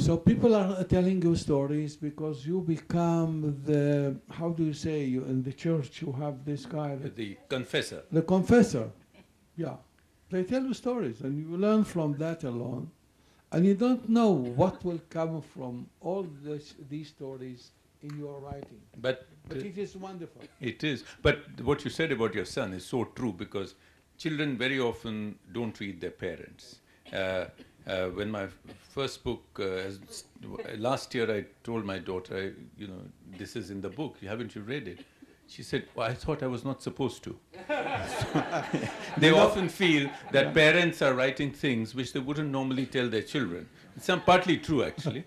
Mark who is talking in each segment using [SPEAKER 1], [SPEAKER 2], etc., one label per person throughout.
[SPEAKER 1] So people are telling you stories because you become the, how do you say, you in the church you have this guy,
[SPEAKER 2] The confessor.
[SPEAKER 1] the confessor. Yeah. They tell you stories and you learn from that alone. And you don't know what will come from all these stories in your writing.
[SPEAKER 2] But
[SPEAKER 1] it is wonderful.
[SPEAKER 2] it is. But what you said about your son is so true, because children very often don't read their parents. When my first book, last year I told my daughter, this is in the book, haven't you read it? She said, well, I thought I was not supposed to. They often feel that parents are writing things which they wouldn't normally tell their children. It's partly true, actually.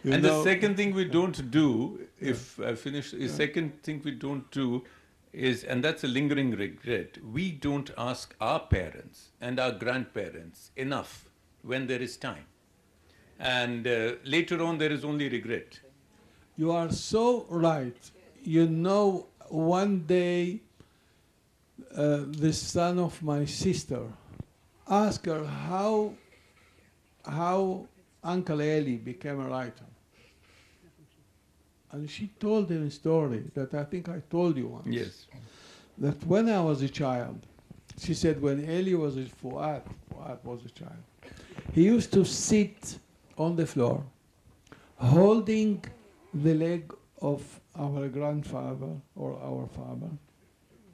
[SPEAKER 2] And the second thing we don't do, if I finish, the second thing we don't do is, and that's a lingering regret, we don't ask our parents and our grandparents enough when there is time. And later on, there is only regret.
[SPEAKER 1] You are so right. One day, the son of my sister asked her how Uncle Eli became a writer. And she told him a story that I think I told you once.
[SPEAKER 2] Yes.
[SPEAKER 1] That when I was a child, she said when Eli was Fuad was a child, he used to sit on the floor holding the leg of our grandfather or our father,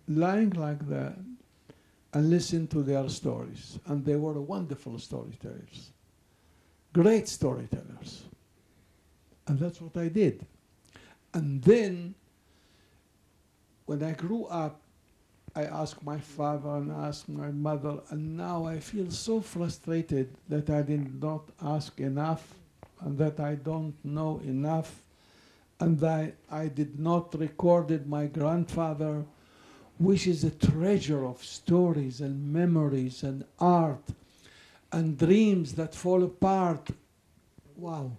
[SPEAKER 1] lying like that, and listen to their stories. And they were wonderful storytellers, great storytellers. And that's what I did. And then, when I grew up, I asked my father and asked my mother, and now I feel so frustrated that I did not ask enough, and that I don't know enough, and that I did not record my grandfather, which is a treasure of stories and memories and art and dreams that fall apart. Wow.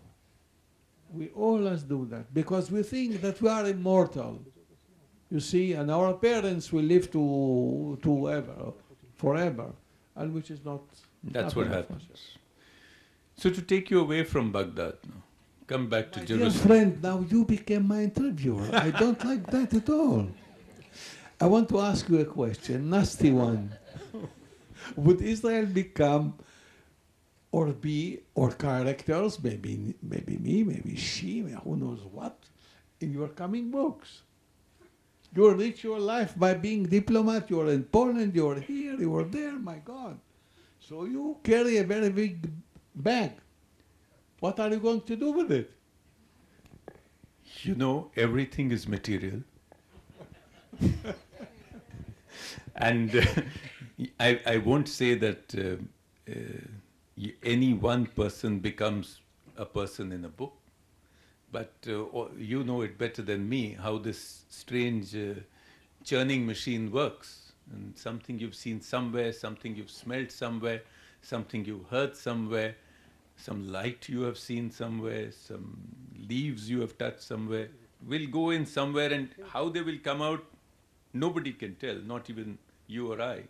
[SPEAKER 1] We always do that because we think that we are immortal, you see, and our parents will live to forever, and which is not.
[SPEAKER 2] That's what happens. So to take you away from Baghdad now, come back to Jerusalem.
[SPEAKER 1] Dear friend, now you became my interviewer. I don't like that at all. I want to ask you a question, nasty one. Would Israel become or characters, maybe me, maybe she, who knows what, in your coming books? You enrich your life by being diplomat. You are in Poland, you are here, you are there, my God. So you carry a very big bag. What are you going to do with it?
[SPEAKER 2] Everything is material. And I won't say that any one person becomes a person in a book, but you know it better than me how this strange churning machine works. And something you've seen somewhere, something you've smelled somewhere, something you heard somewhere, some light you have seen somewhere, some leaves you have touched somewhere, will go in somewhere, and how they will come out, nobody can tell, not even you or I.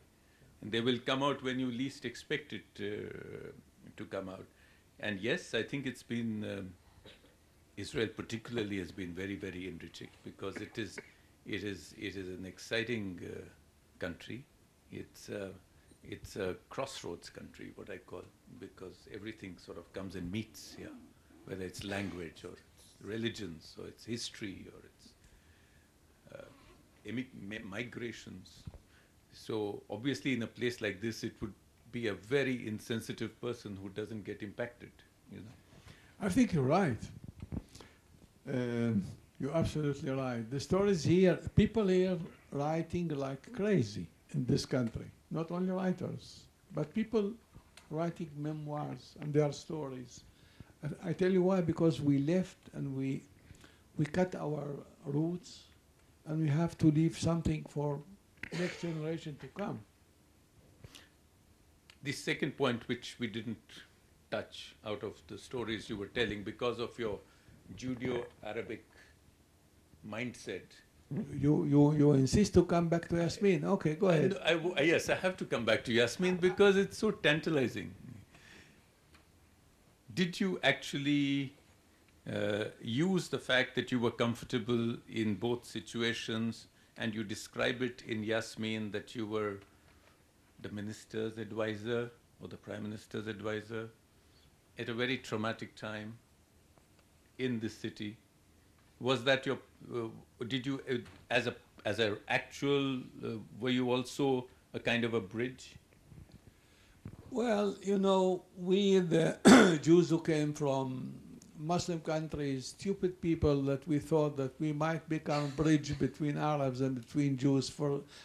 [SPEAKER 2] And they will come out when you least expect it to come out. And yes, I think it's been, Israel particularly has been very, very enriching, because it is an exciting country. It's a crossroads country, what I call, because everything sort of comes and meets here, whether it's language or it's religions or it's history or it's migrations. So obviously in a place like this, it would be a very insensitive person who doesn't get impacted.
[SPEAKER 1] I think you're right. You're absolutely right. The stories here, people here writing like crazy in this country. Not only writers, but people writing memoirs and their stories. I tell you why, because we left and we cut our roots, and we have to leave something for next generation to come.
[SPEAKER 2] The second point, which we didn't touch out of the stories you were telling, because of your Judeo-Arabic mindset.
[SPEAKER 1] You insist to come back to Yasmin. Okay, go ahead.
[SPEAKER 2] Yes, I have to come back to Yasmin because it's so tantalizing. Did you actually use the fact that you were comfortable in both situations, and you describe it in Yasmin that you were the minister's advisor or the prime minister's advisor at a very traumatic time in this city? Was that your, did you, as a actual, were you also a kind of a bridge?
[SPEAKER 1] Well, you know, we, the Jews who came from Muslim countries, stupid people that we thought that we might become a bridge between Arabs and between Jews,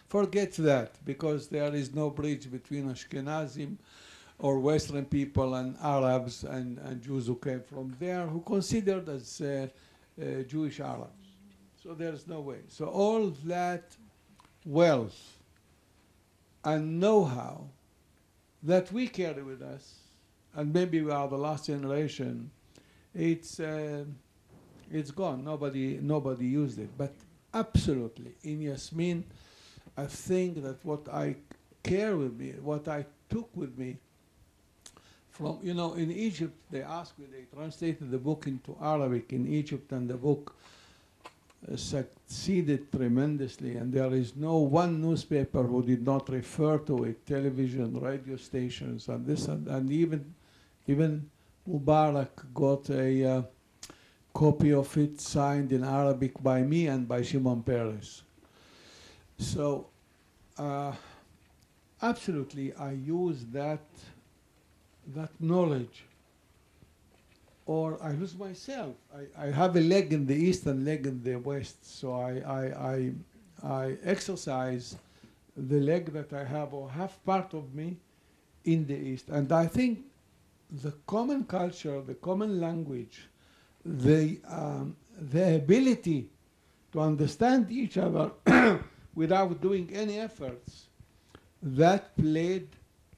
[SPEAKER 1] forget that, because there is no bridge between Ashkenazim or Western people and Arabs and Jews who came from there, who considered as Jewish Arabs. So there's no way. So all that wealth and know-how that we carry with us, and maybe we are the last generation, it's gone. Nobody used it. But absolutely, in Yasmin, I think that what I carry with me, what I took with me from, you know, in Egypt, they asked me, they translated the book into Arabic in Egypt, and the book succeeded tremendously, and there is no one newspaper who did not refer to it, television, radio stations, and this, and even Mubarak got a copy of it signed in Arabic by me and by Shimon Peres. So absolutely, I use that knowledge, or I lose myself. I have a leg in the east and leg in the west, so I exercise the leg that I have, or half part of me, in the east. And I think the common culture, the common language, the ability to understand each other without doing any efforts, that played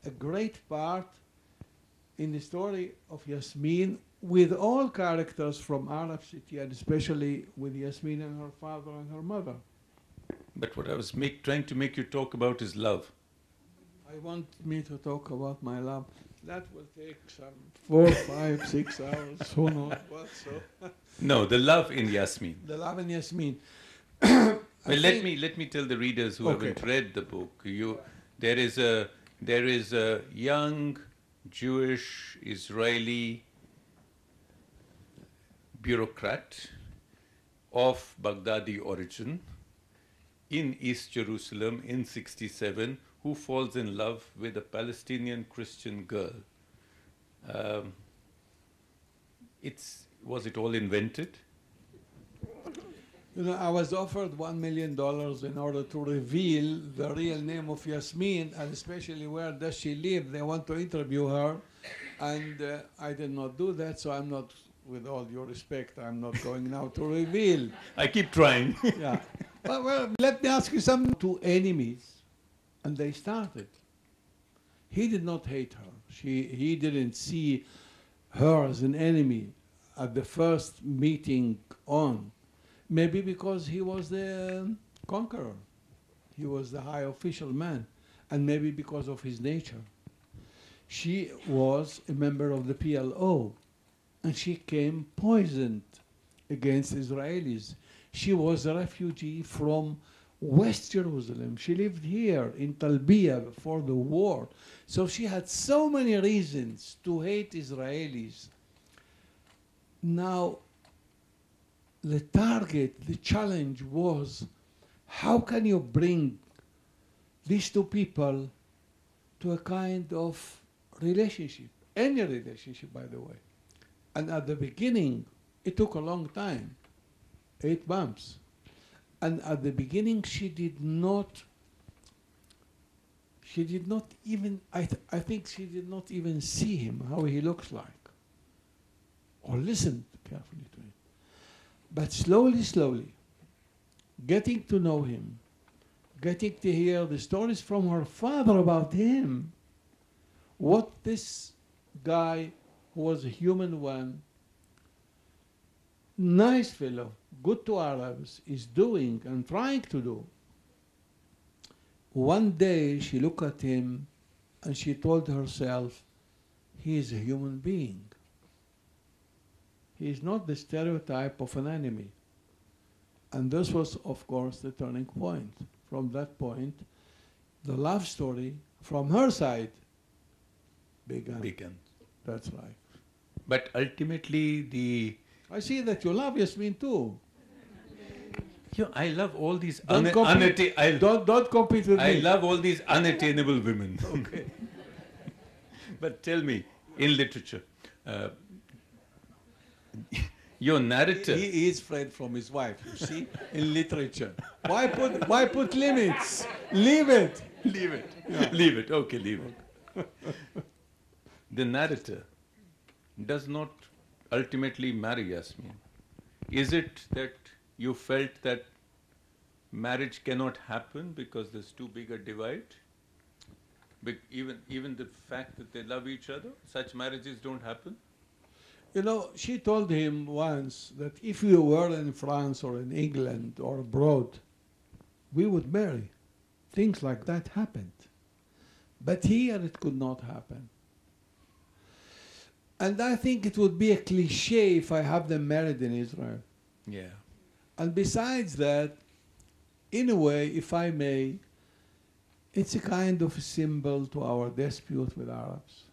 [SPEAKER 1] a great part in the story of Yasmin, with all characters from Arab city, and especially with Yasmin and her father and her mother.
[SPEAKER 2] But what I was trying to make you talk about is love.
[SPEAKER 1] I want me to talk about my love. That will take some 4, 5, 6 hours. Who knows what? So
[SPEAKER 2] No, the love in Yasmin.
[SPEAKER 1] the love in Yasmin.
[SPEAKER 2] Well, let me tell the readers who haven't read the book. There is a young Jewish Israeli bureaucrat of Baghdadi origin in East Jerusalem in '67 who falls in love with a Palestinian Christian girl. Was it all invented?
[SPEAKER 1] You know, I was offered $1 million in order to reveal the real name of Yasmin, and especially where does she live. They want to interview her, and I did not do that, so I'm not, with all due respect, I'm not going now to reveal.
[SPEAKER 2] I keep trying.
[SPEAKER 1] Yeah. Well, let me ask you something. Two enemies, and they started. He did not hate her. He didn't see her as an enemy at the first meeting on. Maybe because he was the conqueror. He was the high official man. And maybe because of his nature. She was a member of the PLO. And she came poisoned against Israelis. She was a refugee from West Jerusalem. She lived here in Talbiya before the war. So she had so many reasons to hate Israelis. Now, the target, the challenge was, how can you bring these two people to a kind of relationship? Any relationship, by the way. And at the beginning, it took a long time, 8 months. And at the beginning, she did not even, I think she did not even see him, how he looks like, or listen carefully to him. But slowly, slowly, getting to know him, getting to hear the stories from her father about him, what this guy, who was a human one, nice fellow, good to Arabs, is doing and trying to do. One day she looked at him and she told herself, he is a human being. He is not the stereotype of an enemy. And this was, of course, the turning point. From that point, the love story from her side began. That's right.
[SPEAKER 2] But ultimately,
[SPEAKER 1] I see that you love Yasmin too.
[SPEAKER 2] I love all these
[SPEAKER 1] Don't compete with
[SPEAKER 2] I
[SPEAKER 1] me.
[SPEAKER 2] love all these unattainable women.
[SPEAKER 1] Okay.
[SPEAKER 2] But tell me, in literature, your narrator.
[SPEAKER 1] He is afraid from his wife, you see, in literature. Why put limits? Leave it.
[SPEAKER 2] Leave it.
[SPEAKER 1] Yeah.
[SPEAKER 2] Leave it. Okay, leave it. The narrator does not ultimately marry Yasmin. Is it that you felt that marriage cannot happen because there's too big a divide? Even the fact that they love each other, such marriages don't happen?
[SPEAKER 1] You know, she told him once that if we were in France or in England or abroad, we would marry. Things like that happened. But here it could not happen. And I think it would be a cliche if I have them married in Israel.
[SPEAKER 2] Yeah.
[SPEAKER 1] And besides that, in a way, if I may, it's a kind of a symbol to our dispute with Arabs.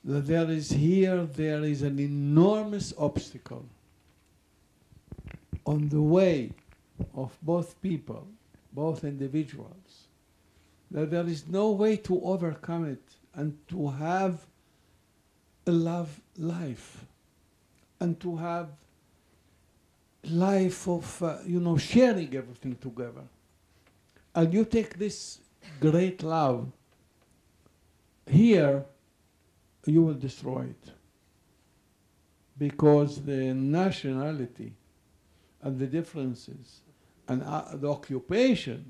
[SPEAKER 1] That there is an enormous obstacle on the way of both people, both individuals, that there is no way to overcome it and to have a love life and to have life of, sharing everything together. And you take this great love here, you will destroy it. Because the nationality and the differences and the occupation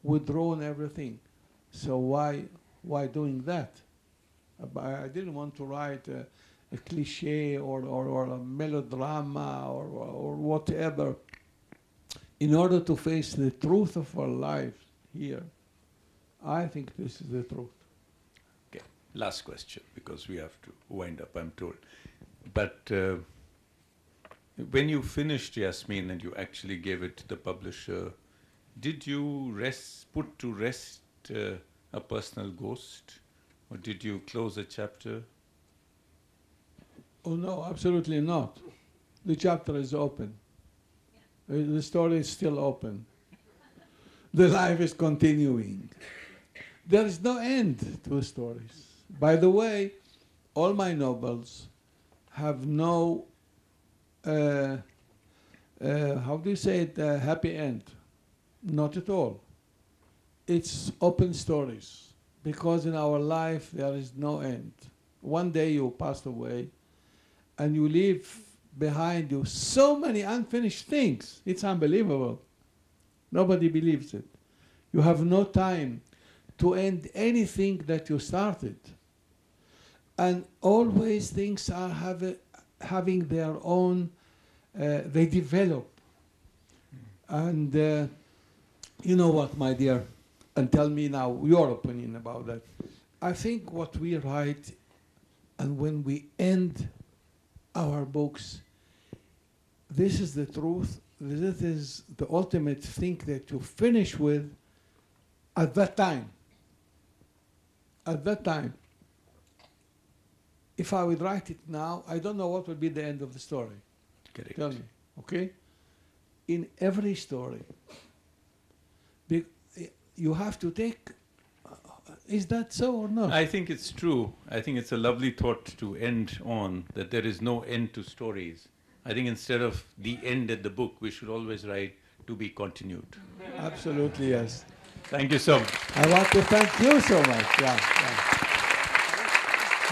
[SPEAKER 1] would ruin everything. So why doing that? I didn't want to write a cliche or a melodrama or whatever. In order to face the truth of our life here, I think this is the truth.
[SPEAKER 2] Okay, last question, because we have to wind up, I'm told. But when you finished Yasmin and you actually gave it to the publisher, did you put to rest a personal ghost? Or did you close a chapter?
[SPEAKER 1] Oh no, absolutely not. The chapter is open. The story is still open. The life is continuing. There is no end to the stories. By the way, all my novels have no, how do you say it, happy end? Not at all. It's open stories. Because in our life there is no end. One day you pass away and you leave behind you so many unfinished things. It's unbelievable. Nobody believes it. You have no time to end anything that you started. And always things are having their own, they develop. And you know what, my dear? And tell me now your opinion about that. I think what we write and when we end our books, this is the truth. This is the ultimate thing that you finish with at that time. At that time. If I would write it now, I don't know what would be the end of the story.
[SPEAKER 2] Correct.
[SPEAKER 1] Tell me, okay? In every story, you have to take, is that so or not?
[SPEAKER 2] I think it's true. I think it's a lovely thought to end on, that there is no end to stories. I think instead of the end at the book, we should always write to be continued.
[SPEAKER 1] Absolutely, yes.
[SPEAKER 2] Thank you so much.
[SPEAKER 1] I want to thank you so much. Yeah.